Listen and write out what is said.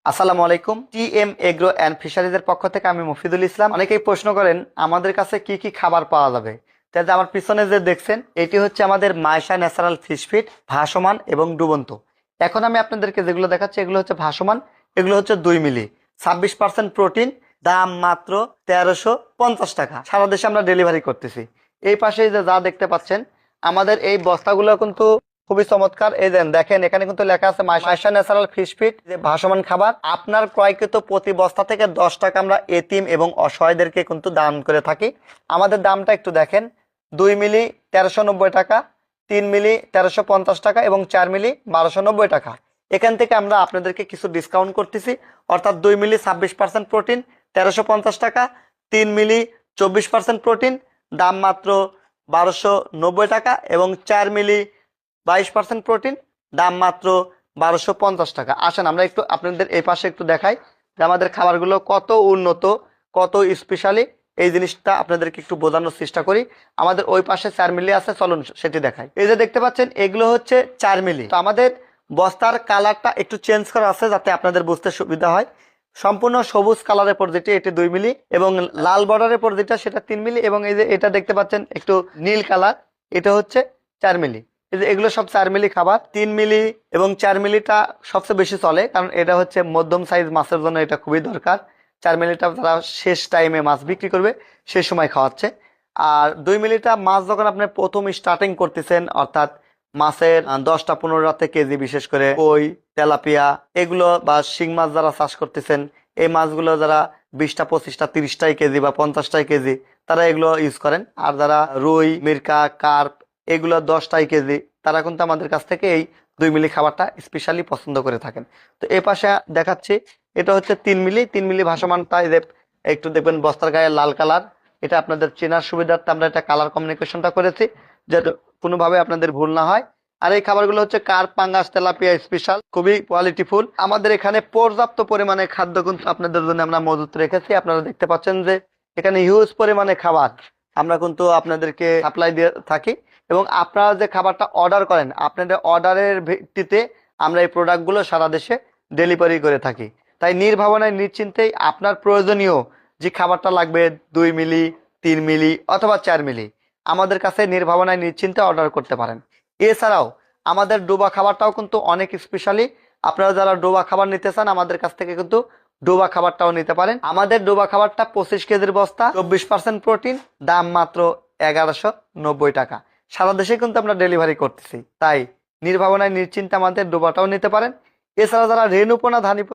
আসসালামু আলাইকুম। TM agro and ফিশারিজের পক্ষ থেকে আমি মফিদুল ইসলাম। অনেকেই প্রশ্ন করেন আমাদের কাছে কি কি খাবার পাওয়া যাবে। তাই যে আমার পিছনে যে দেখছেন এটি হচ্ছে আমাদের মাইশা ন্যাচারাল ফিশ ফিড, ভাসমান এবং ডুবন্ত। এখন আমি আপনাদেরকে যেগুলো দেখাচ্ছি এগুলো হচ্ছে ভাসমান। এগুলো হচ্ছে 2 মিলি, 26% প্রোটিন। দাম মাত্র 1350 টাকা। সারা দেশে আমরা ডেলিভারি করতেছি। এই পাশে যে যা দেখতে পাচ্ছেন আমাদের এই বস্তাগুলো কিন্তু খুবই চমৎকার। এই দেখেন এখানে কিন্তু লেখা আছে মাইশা ন্যাচারাল ফিশ ফিড, যে ভাসমান খাবার। আপনার ক্রয়কৃত প্রতি বস্তা থেকে 10 টাকা আমরা এতিম এবং অসহায়দেরকে কিন্তু দান করে থাকি। আমাদের দামটা একটু দেখেন, 2 মিলি 1390 টাকা, 3 মিলি 1350 টাকা এবং 4 মিলি 1290 টাকা। এখান থেকে আমরা আপনাদেরকে কিছু ডিসকাউন্ট করতেছি, অর্থাৎ 2 মিলি 26% প্রোটিন 1350 টাকা, 3 মিলি 24% প্রোটিন দাম মাত্র 1290 টাকা এবং 4 মিলি 22% প্রোটিন দাম মাত্র 1250 টাকা। আসেন আমরা একটু আপনাদের এই পাশে একটু দেখাই যে আমাদের খাবারগুলো কত উন্নত, কত স্পেশালি। এই জিনিসটা আপনাদেরকে একটু বোঝানোর চেষ্টা করি। আমাদের ওই পাশে 4 মিলি আছে, চলুন সেটি দেখাই। এই যে দেখতে পাচ্ছেন এগুলো হচ্ছে 4 মিলি। তো আমাদের বস্তার কালারটা একটু চেঞ্জ করা আছে যাতে আপনাদের বুঝতে সুবিধা হয়। সম্পূর্ণ সবুজ কালারের পর যেটি এটি 2 মিলি এবং লাল বর্ডারের পর যেটা সেটা 3 মিলি এবং এই যে এটা দেখতে পাচ্ছেন একটু নীল কালার, এটা হচ্ছে 4 মিলি। এই যে এগুলো সব 4 মিলি খাবার। 3 মিলি এবং 4 মিলিটা সবচেয়ে বেশি চলে, কারণ এটা হচ্ছে মধ্যম সাইজ মাছের জন্য এটা খুবই দরকার। 4 মিলিটা তারা শেষ টাইমে মাছ বিক্রি করবে সে সময় খাওয়াচ্ছে। আর 2 মিলিটা মাছ যখন আপনি প্রথম স্টার্টিং করতেছেন, অর্থাৎ মাছের 10টা 15টা কেজি, বিশেষ করে কই, তেলাপিয়া এগুলো বা শিং মাছ যারা চাষ করতেছেন, এই মাছগুলো যারা 20টা 25টা 30টাই কেজি বা 50টাই কেজি তারা এগুলো ইউজ করেন। আর যারা রুই, মিরকা, কার্প এগুলো 10টাই কেজি তারা কিন্তু আমাদের কাছ থেকে এই 2 মিলি খাবারটা স্পেশালি পছন্দ করে থাকেন। তো এ পাশে দেখাচ্ছি এটা হচ্ছে 3 মিলি। 3 মিলি ভাসমানটা এই যে একটু দেখবেন বস্তার গায়ে লাল কালার, এটা আপনাদের চেনার সুবিধার্থে আমরা এটা কালার কমিউনিকেশনটা করেছি যাতে কোনোভাবে আপনাদের ভুল না হয়। আর এই খাবারগুলো হচ্ছে কার্প, পাঙ্গাস, তেলাপিয়া স্পেশাল, খুবই কোয়ালিটিফুল। আমাদের এখানে পর্যাপ্ত পরিমাণে খাদ্য কিন্তু আপনাদের জন্য আমরা মজুত রেখেছি। আপনারা দেখতে পাচ্ছেন যে এখানে হিউজ পরিমাণে খাবার আমরা কিন্তু আপনাদেরকে সাপ্লাই দিয়ে থাকি এবং আপনারা যে খাবারটা অর্ডার করেন আপনাদের অর্ডারের ভিত্তিতে আমরা এই প্রোডাক্টগুলো সারা দেশে ডেলিভারি করে থাকি। তাই নির্ভাবনায় নিশ্চিন্তেই আপনার প্রয়োজনীয় যে খাবারটা লাগবে 2 মিলি, 3 মিলি অথবা 4 মিলি আমাদের কাছে নির্ভাবনায় নিশ্চিন্তে অর্ডার করতে পারেন। এছাড়াও আমাদের ডোবা খাবারটাও কিন্তু অনেক স্পেশালি। আপনারা যারা ডোবা খাবার নিতে চান আমাদের কাছ থেকে কিন্তু ডোবা খাবারটাও নিতে পারেন। আমাদের ডোবা খাবারটা 25 কেজির বস্তা, 24% প্রোটিন, দাম মাত্র 1190 টাকা। সারা দেশে কিন্তু আমরা ডেলিভারি করতেছি, তাই নির্ভাবনায় নিশ্চিন্তে আমাদের ডোবাটাও নিতে পারেন। এছাড়া যারা রেণুপোনা ধানি